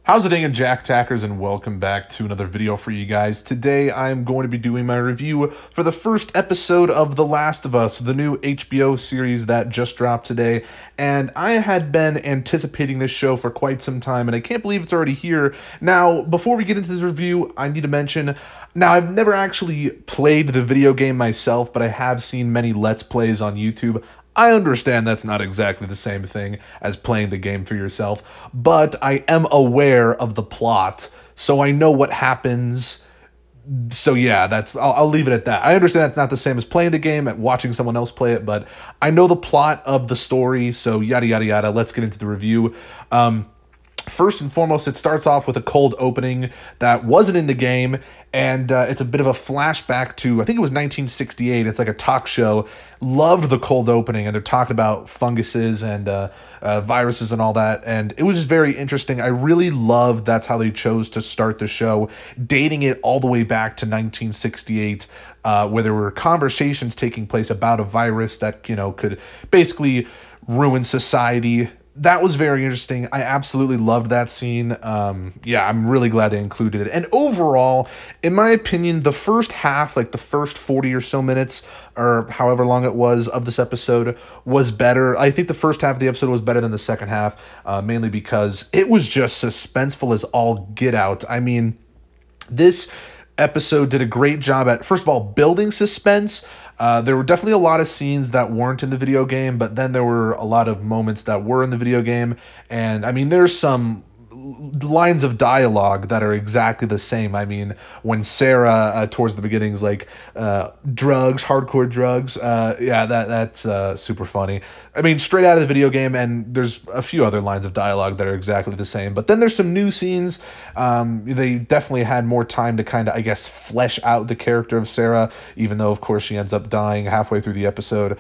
How's it going, Jack Tackers, and welcome back to another video for you guys. Today I'm going to be doing my review for the first episode of The Last of Us, the new HBO series that just dropped today. And I had been anticipating this show for quite some time, and I can't believe it's already here. Now, before we get into this review, I need to mention, now I've never actually played the video game myself, but I have seen many Let's Plays on YouTube. I understand that's not exactly the same thing as playing the game for yourself, but I am aware of the plot, so I know what happens. So yeah, I'll leave it at that. I understand that's not the same as playing the game, at watching someone else play it, but I know the plot of the story, so yada yada yada. Let's get into the review. First and foremost, it starts off with a cold opening that wasn't in the game, and it's a bit of a flashback to, I think it was 1968. It's like a talk show. Loved the cold opening, and they're talking about funguses and viruses and all that, and it was just very interesting. I really loved that's how they chose to start the show, dating it all the way back to 1968, where there were conversations taking place about a virus that, you know, could basically ruin society. That was very interesting. I absolutely loved that scene. Yeah, I'm really glad they included it. And overall, in my opinion, the first half, like the first 40 or so minutes, or however long it was of this episode, was better. I think the first half of the episode was better than the second half, mainly because it was just suspenseful as all get out. I mean, this episode did a great job at, first of all, building suspense. There were definitely a lot of scenes that weren't in the video game, but then there were a lot of moments that were in the video game. And I mean, there's some lines of dialogue that are exactly the same. I mean, when Sarah towards the beginning is like, drugs, hardcore drugs, yeah, that's super funny. I mean, straight out of the video game, and there's a few other lines of dialogue that are exactly the same. But then there's some new scenes. They definitely had more time to kind of, I guess, flesh out the character of Sarah, even though, of course, she ends up dying halfway through the episode.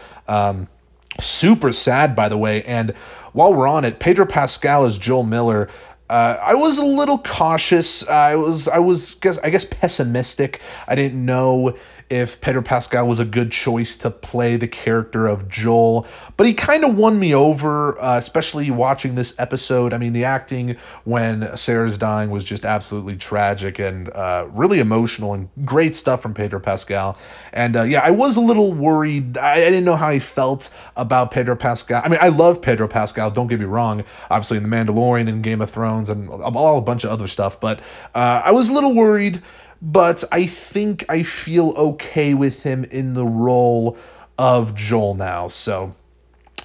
Super sad, by the way. And while we're on it, Pedro Pascal as Joel Miller. I was a little cautious. I guess pessimistic. I didn't know if Pedro Pascal was a good choice to play the character of Joel, but he kind of won me over, especially watching this episode. I mean, the acting when Sarah's dying was just absolutely tragic and really emotional, and great stuff from Pedro Pascal. And yeah, I was a little worried. I didn't know how he felt about Pedro Pascal. I mean, I love Pedro Pascal, don't get me wrong, obviously in The Mandalorian and Game of Thrones and a bunch of other stuff, but I was a little worried. But I think I feel okay with him in the role of Joel now. So,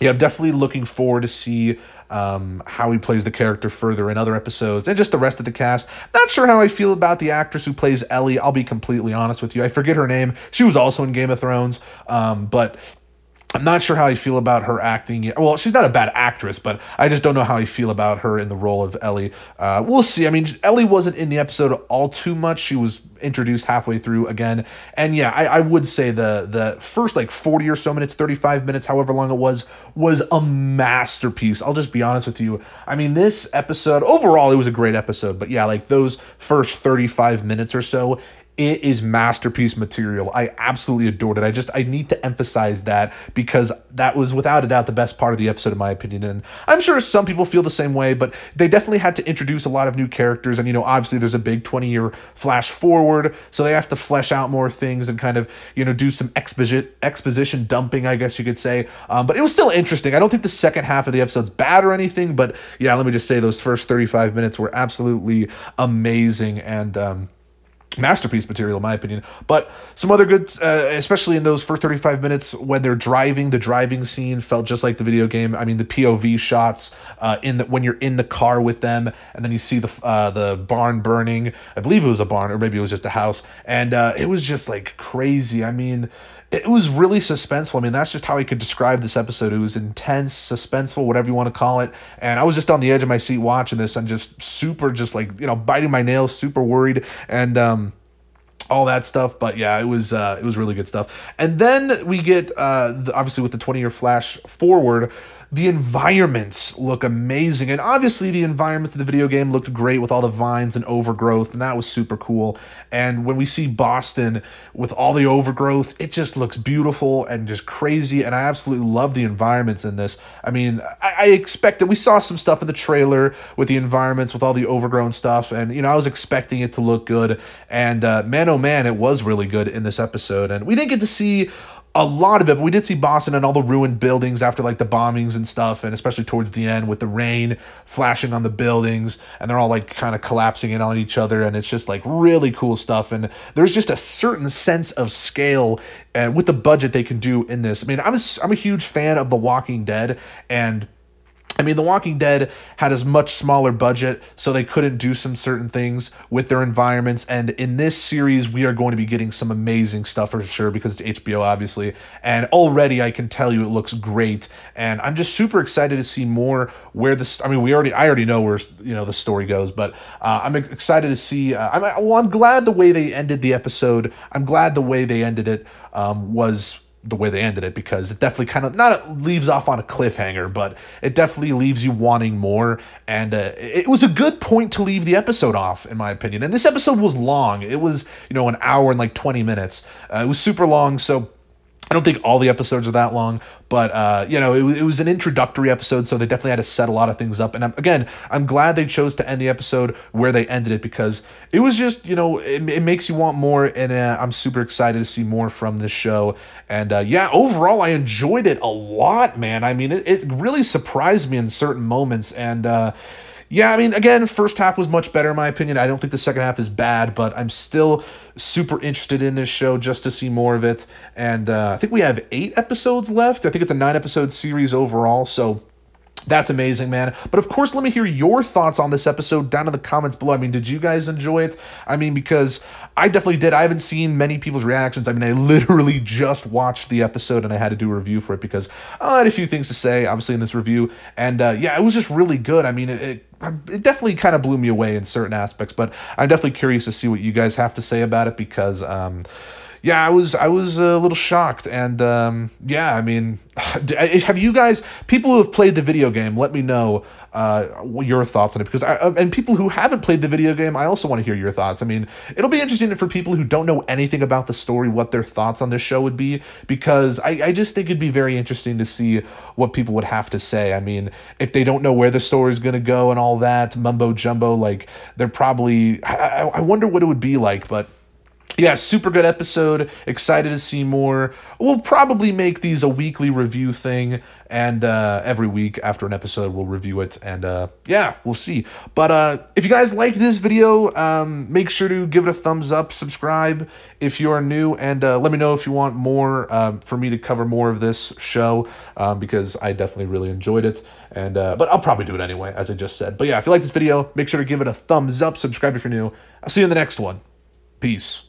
yeah, I'm definitely looking forward to see how he plays the character further in other episodes, and just the rest of the cast. Not sure how I feel about the actress who plays Ellie. I'll be completely honest with you. I forget her name. She was also in Game of Thrones, but I'm not sure how I feel about her acting. Well, she's not a bad actress, but I just don't know how I feel about her in the role of Ellie. We'll see. I mean, Ellie wasn't in the episode all too much. She was introduced halfway through again. And yeah, I would say the first like 40 or so minutes, 35 minutes, however long it was a masterpiece. I'll just be honest with you. I mean, this episode, overall, it was a great episode. But yeah, like those first 35 minutes or so, it is masterpiece material. I absolutely adored it. I need to emphasize that, because that was without a doubt the best part of the episode, in my opinion. And I'm sure some people feel the same way, but they definitely had to introduce a lot of new characters. And, you know, obviously there's a big 20-year flash forward, so they have to flesh out more things and kind of, you know, do some exposition dumping, I guess you could say. But it was still interesting. I don't think the second half of the episode's bad or anything, but yeah, let me just say those first 35 minutes were absolutely amazing, and masterpiece material, in my opinion. But some other good, especially in those first 35 minutes when they're driving, the driving scene felt just like the video game. I mean, the POV shots when you're in the car with them, and then you see the barn burning. I believe it was a barn, or maybe it was just a house, and it was just like crazy. I mean, it was really suspenseful. I mean, that's just how I could describe this episode. It was intense, suspenseful, whatever you want to call it. And I was just on the edge of my seat watching this, and just super, just like, you know, biting my nails, super worried, and all that stuff. But yeah, it was really good stuff. And then we get obviously with the 20-year flash forward, The environments look amazing, and obviously the environments of the video game looked great with all the vines and overgrowth, and that was super cool. And when we see Boston with all the overgrowth, it just looks beautiful and just crazy, and I absolutely love the environments in this. I mean, I expected, we saw some stuff in the trailer with the environments, with all the overgrown stuff, and, you know, I was expecting it to look good, and man, oh man, it was really good in this episode. And we didn't get to see a lot of it, but we did see Boston and all the ruined buildings after like the bombings and stuff, and especially towards the end with the rain flashing on the buildings, and they're all like kind of collapsing in on each other, and it's just like really cool stuff. And there's just a certain sense of scale with the budget they can do in this. I mean, I'm a huge fan of The Walking Dead, and I mean, The Walking Dead had a much smaller budget, so they couldn't do some certain things with their environments. And in this series, we are going to be getting some amazing stuff for sure, because it's HBO, obviously. And already, I can tell you, it looks great. And I'm just super excited to see more where this. I mean, I already know where, you know, the story goes, but I'm excited to see. I'm glad the way they ended the episode. I'm glad the way they ended it was the way they ended it, because it definitely kind of, not leaves off on a cliffhanger, but it definitely leaves you wanting more. And it was a good point to leave the episode off, in my opinion. And this episode was long. It was, you know, an hour and like 20 minutes. It was super long, so I don't think all the episodes are that long, but, you know, it was an introductory episode, so they definitely had to set a lot of things up. And again, I'm glad they chose to end the episode where they ended it, because it was just, you know, it makes you want more, and I'm super excited to see more from this show. And, yeah, overall, I enjoyed it a lot, man. I mean, it really surprised me in certain moments, and, yeah, I mean, again, first half was much better in my opinion. I don't think the second half is bad, but I'm still super interested in this show just to see more of it. And I think we have 8 episodes left. I think it's a 9-episode series overall, so that's amazing, man. But of course, let me hear your thoughts on this episode down in the comments below. I mean, did you guys enjoy it? I mean, because I definitely did. I haven't seen many people's reactions. I mean, I literally just watched the episode, and I had to do a review for it because I had a few things to say, obviously, in this review. And yeah, it was just really good. I mean, it definitely kind of blew me away in certain aspects, but I'm definitely curious to see what you guys have to say about it, because yeah, I was a little shocked. And yeah, I mean, have you guys, people who have played the video game, let me know your thoughts on it, because and people who haven't played the video game, I also want to hear your thoughts. I mean, it'll be interesting for people who don't know anything about the story, what their thoughts on this show would be, because I just think it'd be very interesting to see what people would have to say. I mean, if they don't know where the story is going to go and all that mumbo jumbo, like, they're probably, I wonder what it would be like. But yeah, super good episode. Excited to see more. We'll probably make these a weekly review thing, and every week after an episode we'll review it, and yeah, we'll see. But if you guys liked this video, make sure to give it a thumbs up, subscribe if you are new, and let me know if you want more for me to cover more of this show, because I definitely really enjoyed it. And but I'll probably do it anyway, as I just said. But yeah, if you like this video, make sure to give it a thumbs up, subscribe if you're new. I'll see you in the next one. Peace.